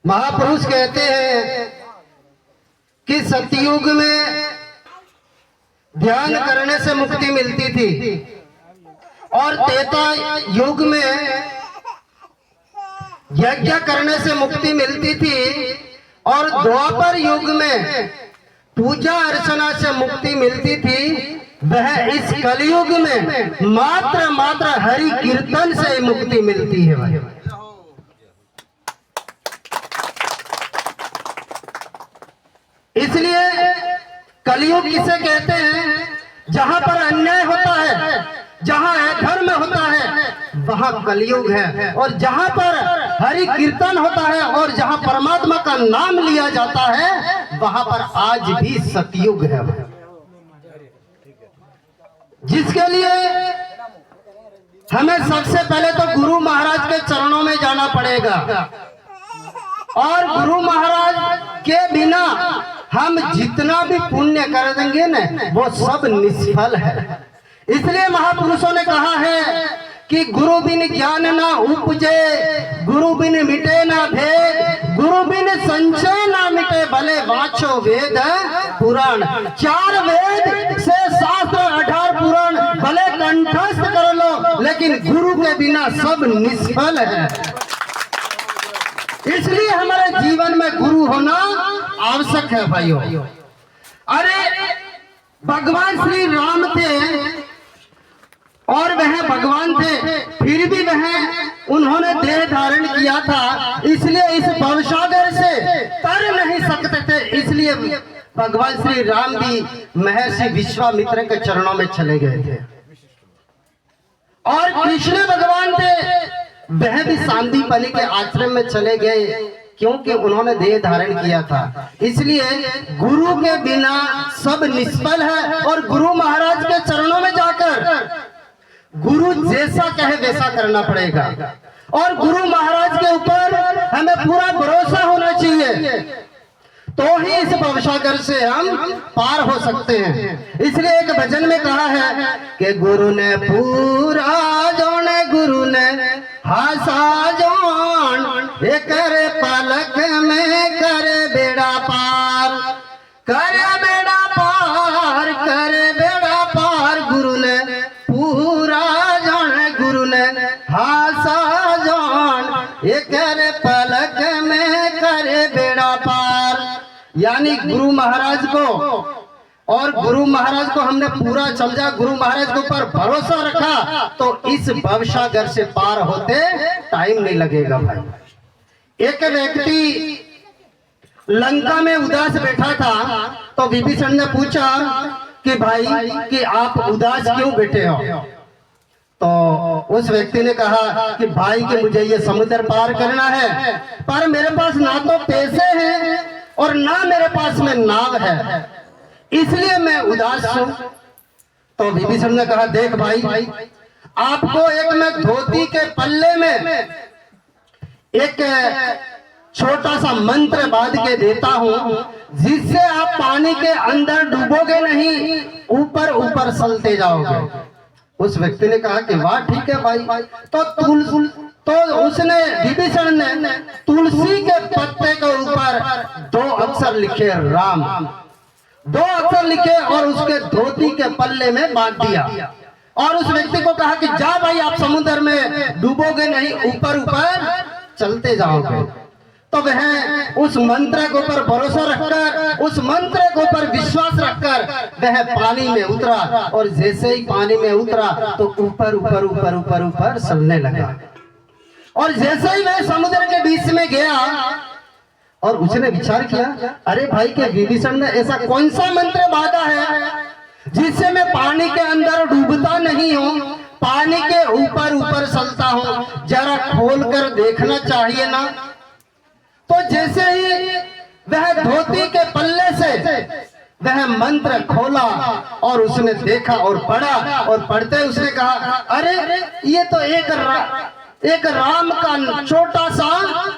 महापुरुष कहते हैं कि सतयुग में ध्यान करने से मुक्ति मिलती थी और त्रेता युग में यज्ञ करने से मुक्ति मिलती थी और द्वापर युग में पूजा अर्चना से मुक्ति मिलती थी। वह इस कलयुग में मात्र हरि कीर्तन से मुक्ति मिलती है भाई। इसलिए कलयुग किसे कहते हैं? जहां पर अन्याय होता है, जहां अधर्म होता है, वहां कलयुग है। और जहां पर हरि कीर्तन होता है और जहां परमात्मा का नाम लिया जाता है, वहां पर आज भी सतयुग है। जिसके लिए हमें सबसे पहले तो गुरु महाराज के चरणों में जाना पड़ेगा और गुरु महाराज के बिना हम जितना भी पुण्य कर देंगे ना, वो सब निष्फल है। इसलिए महापुरुषों ने कहा है कि गुरु बिन ज्ञान ना उपजे, गुरु बिन मिटे ना भेद, गुरु बिन संशय ना मिटे, भले वाचो वेद पुराण। 4 वेद से शास्त्र 18 पुराण भले कंठस्थ कर लो, लेकिन गुरु के बिना सब निष्फल है। इसलिए हमारे जीवन में गुरु होना आवश्यक है भाइयों। अरे भगवान श्री राम थे और वह भगवान थे, फिर भी उन्होंने देह धारण किया था, इसलिए इस भवसागर से तर नहीं सकते थे। इसलिए भगवान श्री राम भी महर्षि विश्वामित्र के चरणों में चले गए थे। और कृष्ण भगवान थे, वह भी सांदीपनि के आश्रम में चले गए, क्योंकि उन्होंने देह धारण किया था। इसलिए गुरु के बिना सब निष्फल है और गुरु महाराज के चरणों में जाकर गुरु जैसा कहे वैसा करना पड़ेगा। और गुरु महाराज के ऊपर हमें पूरा भरोसा होना चाहिए, तो ही इस भवसागर से हम पार हो सकते हैं। इसलिए एक भजन में कहा है कि गुरु ने पूरा जोने, गुरु ने हासा जोन, ये करे पलक में करे बेड़ा पार, करे बेड़ा पार, करे बेड़ा पार। गुरु ने पूरा जोन, गुरु ने हासा जोन, ये करे पलक में करे बेड़ा पार। यानी गुरु महाराज को, और गुरु महाराज को हमने पूरा समझा, गुरु महाराज के ऊपर भरोसा रखा, तो इस भवसागर से पार होते टाइम नहीं लगेगा भाई। एक व्यक्ति लंका में उदास बैठा था, तो विभीषण ने पूछा कि भाई कि आप उदास क्यों बैठे हो? तो उस व्यक्ति ने कहा कि भाई कि मुझे ये समुद्र पार करना है, पर मेरे पास ना तो पैसे हैं और ना मेरे पास में नाव है, इसलिए मैं उदास हूं। तो विभीषण ने कहा देख भाई, आपको एक मैं धोती के पल्ले में एक छोटा सा मंत्र बांध के देता हूं, जिससे आप पानी के अंदर डूबोगे नहीं, ऊपर ऊपर चलते जाओगे। उस व्यक्ति ने कहा कि वाह ठीक है भाई। तो उसने, विभीषण ने तुलसी के पत्ते के ऊपर 2 अक्षर लिखे राम, 2 अक्षर लिखे और उसके धोती के पल्ले में बांध दिया। और उस व्यक्ति को कहा कि जा भाई, आप समुद्र में डूबोगे नहीं, ऊपर ऊपर चलते जाओगे। तो वह उस मंत्र के ऊपर भरोसा रखकर, उस मंत्र के ऊपर विश्वास रखकर वह पानी में उतरा, और जैसे ही पानी में उतरा तो ऊपर ऊपर ऊपर ऊपर ऊपर चलने लगा। और जैसे ही वह समुद्र के बीच में गया और उसने विचार किया, अरे भाई के विभीषण ने ऐसा कौन सा मंत्र बांधा है जिससे मैं पानी के अंदर डूबता नहीं हूँ, पानी के ऊपर ऊपर चलता हूँ, जरा खोल कर देखना चाहिए ना। तो जैसे ही वह धोती के पल्ले से वह मंत्र खोला और उसने देखा और पढ़ा, और पढ़ते उसने कहा अरे ये तो एक राम का छोटा सा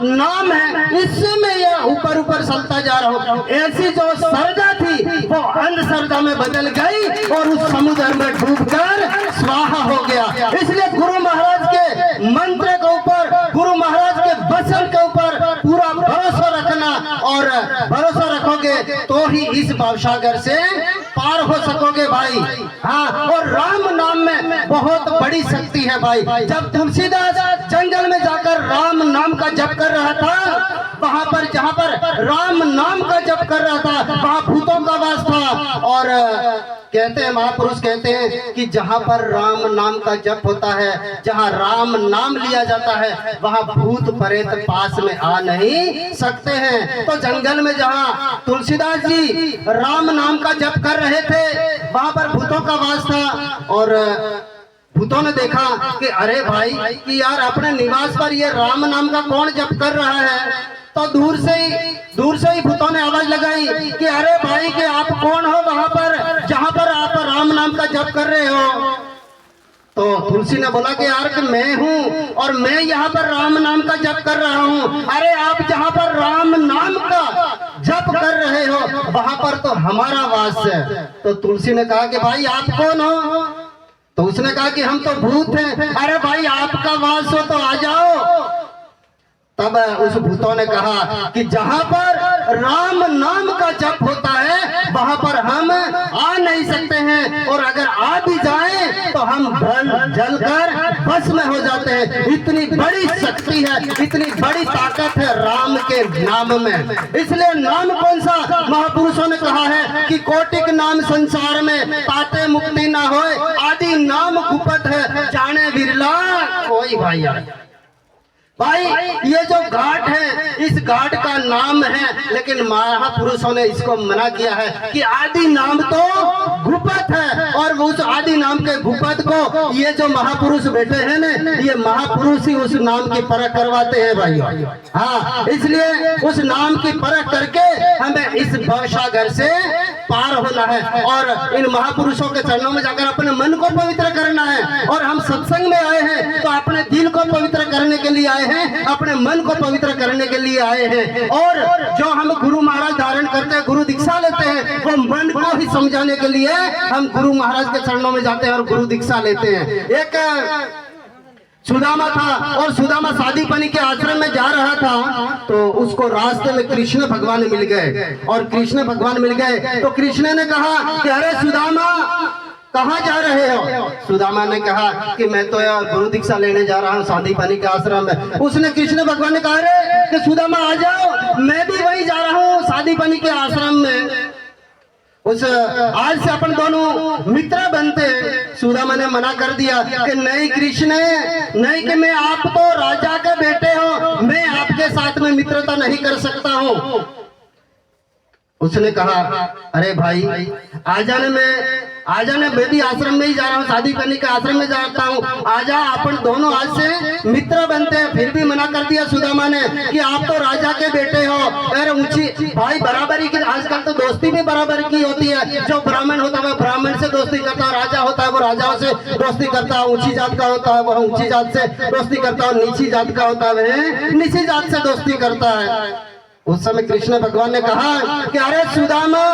नाम है, इससे मैं ये ऊपर ऊपर चलता जा रहा हूँ। ऐसी जो श्रद्धा थी वो अंधश्रद्धा में बदल गई और उस समुद्र में डूबकर स्वाहा हो गया। इसलिए गुरु महाराज के मंत्र के ऊपर, गुरु महाराज के वचन के ऊपर पूरा भरोसा ही इस भवसागर से पार हो सकोगे भाई। हाँ, और राम नाम में बहुत बड़ी शक्ति है भाई। जब तुलसीदास जंगल में जाकर राम नाम का जप कर रहा था, वहां पर जहां पर राम नाम का जप कर रहा था वहां भूतों का वास था। और कहते हैं, महापुरुष कहते हैं कि जहां पर राम नाम का जप होता है, जहां राम नाम लिया जाता है, वहां भूत प्रेत पास में आ नहीं सकते हैं। तो जंगल में जहां तुलसीदास जी राम नाम का जप कर रहे थे, वहां पर भूतों का वास था। और भूतों ने देखा कि अरे भाई कि यार अपने निवास पर ये राम नाम का कौन जप कर रहा है। तो दूर से ही भूतों ने आवाज लगाई कि अरे भाई कि आप कौन हो वहां पर जहां पर आप राम नाम का जप कर रहे हो। तो तुलसी ने बोला कि यार कि मैं हूँ और मैं यहाँ पर राम नाम का जप कर रहा हूँ। अरे आप जहाँ पर राम नाम का जप कर रहे हो वहां पर तो हमारा वास है। तो तुलसी ने कहा कि भाई आप कौन हो। तो उसने कहा कि हम तो भूत हैं। अरे भाई आपका वास हो तो आ जाओ। तब उस भूतों ने कहा कि जहां पर राम नाम का जप होता है वहां पर हम आ नहीं सकते हैं, और अगर आ भी जाएं तो हम जलकर भस्म हो जाते हैं। इतनी बड़ी शक्ति है, इतनी बड़ी ताकत है राम के नाम में। इसलिए नाम कौन सा, महापुरुषों ने कहा है कि कोटिक नाम संसार में ताते मुक्ति ना होए, आदि नाम गुप्त है जाने विरला कोई भाई। भाई ये जो घाट है इस घाट का नाम है, लेकिन महापुरुषों ने इसको मना किया है कि आदि नाम तो गुप्त है। और उस आदि नाम के गुप्त को ये जो महापुरुष बैठे हैं ना, ये महापुरुष ही उस नाम की परख करवाते हैं भाई। हाँ, इसलिए उस नाम की परख करके हमें इस भवसागर से पार होना है और इन महापुरुषों के चरणों में जाकर अपने मन को पवित्र करना है। और हम सत्संग में आए हैं तो अपने दिल को पवित्र करने के लिए आए हैं, अपने मन को पवित्र करने के लिए आए हैं। और जो हम गुरु महाराज धारण करते हैं, गुरु दीक्षा लेते हैं, वो मन को ही समझाने के लिए हम गुरु महाराज के चरणों में जाते हैं और गुरु दीक्षा लेते हैं। एक सुदामा था और सुदामा सादीपनी के आश्रम में जा रहा था, तो उसको रास्ते में कृष्ण भगवान मिल गए। और कृष्ण भगवान मिल गए तो कृष्ण ने कहा कि अरे सुदामा कहाँ जा रहे हो। सुदामा ने कहा कि मैं तो यार गुरु दीक्षा लेने जा रहा हूँ सादीपनी के आश्रम में। उसने कृष्ण भगवान ने कहा अरे कि सुदामा आ जाओ, मैं भी वही जा रहा हूँ सादीपनी के आश्रम में। उस आज से अपन दोनों मित्र बनते। सुदामा ने मना कर दिया कि नहीं कृष्ण, नहीं कि मैं आप तो राजा के बेटे हो, मैं आपके साथ में मित्रता नहीं कर सकता हूँ। उसने कहा अरे भाई आजा ने मैं भी आश्रम में ही जा रहा हूँ, सादीपनी के आश्रम में जाता हूँ, आजा अपन दोनों आज से मित्र बनते हैं। फिर भी मना कर दिया सुदामा ने कि आप तो राजा के बेटे हो। अरे ऊंची भाई बराबरी की, आजकल तो दोस्ती भी बराबर की होती है। जो ब्राह्मण होता है वो ब्राह्मण से दोस्ती करता है, राजा होता है वो राजाओं से दोस्ती करता है, ऊंची जात का होता है वह ऊंची जात से दोस्ती करता है, नीची जात का होता है वह नीची जात से दोस्ती करता है। उस समय कृष्ण भगवान ने कहा कि अरे सुदामा,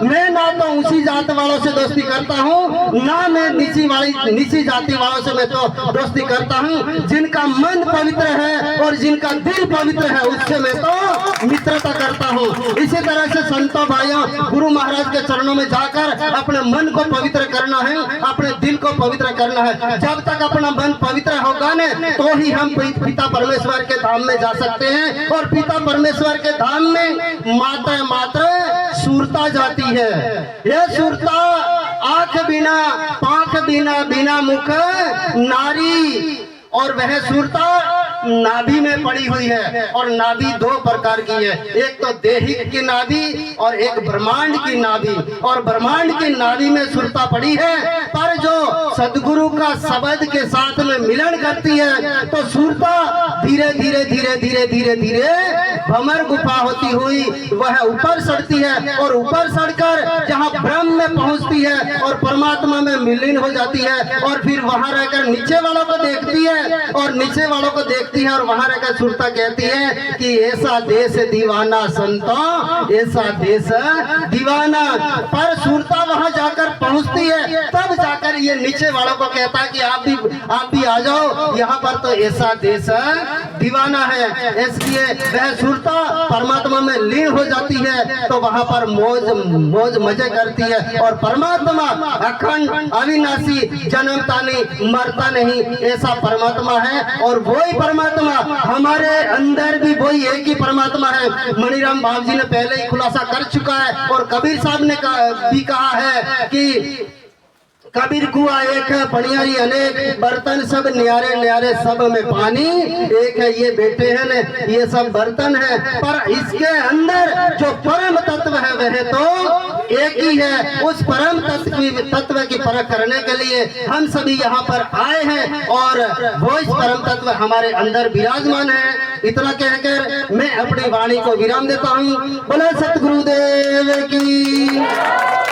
मैं ना तो ऊंची जात वालों से दोस्ती करता हूँ, ना मैं नीची जाति वालों से मैं तो दोस्ती करता हूँ। जिनका मन पवित्र है और जिनका दिल पवित्र है उससे मैं तो मित्रता करता हूँ। इसी तरह से संतों भाइयों, गुरु महाराज के चरणों में जाकर अपने मन को पवित्र करना है, अपने दिल को पवित्र करना है। जब तक अपना मन पवित्र होगा न तो ही हम पिता परमेश्वर के धाम में जा सकते हैं। और पिता परमेश्वर के धाम में मात्र सुरता जाती है। यह सुरता आंख बिना पांख बिना मुख नारी, और वह सुरता नाभि में पड़ी हुई है। और नाभि दो प्रकार की है, एक तो देहिक की नाभि और एक ब्रह्मांड की नाभि। और ब्रह्मांड की नाभि में सुरता पड़ी है, पर जो सदगुरु का शब्द के साथ में मिलन करती है तो सुरता धीरे धीरे भमर गुफा होती हुई वह ऊपर चढ़ती है। और ऊपर चढ़कर जहाँ ब्रह्म में पहुंचती है और परमात्मा में विलीन हो जाती है। और फिर वहां रहकर नीचे वालों को देखती है और नीचे वालों को देख देखती है और वहां रहकर सुरता कहती है कि ऐसा देश दीवाना संतों, ऐसा देश दीवाना। पर सुरता वहां जाकर पहुंचती है, तब जाकर ये नीचे वालों को कहता है कि आप भी आ जाओ, यहाँ पर तो ऐसा देश दीवाना है। इसलिए वह सुरता परमात्मा में लीन हो जाती है, तो वहां पर मौज मजे करती है। और परमात्मा अखंड अविनाशी, जन्मता नहीं, मरता नहीं, ऐसा परमात्मा है। और वही परमात्मा हमारे अंदर भी वही एक ही परमात्मा है। मणिराम बाबू जी ने पहले ही खुलासा कर चुका है, और कबीर साहब ने भी कहा है कि कबीर कुआ एक है, पनियारी अनेक, बर्तन सब न्यारे न्यारे, सब में पानी एक है। ये बेटे हैं न, ये सब बर्तन है, पर इसके अंदर जो परम तत्व है वह तो एक ही है। उस परम तत्व की परख करने के लिए हम सभी यहाँ पर आए हैं, और वो इस परम तत्व हमारे अंदर विराजमान है। इतना कहकर मैं अपनी वाणी को विराम देता हूँ। बोले सतगुरुदेव की।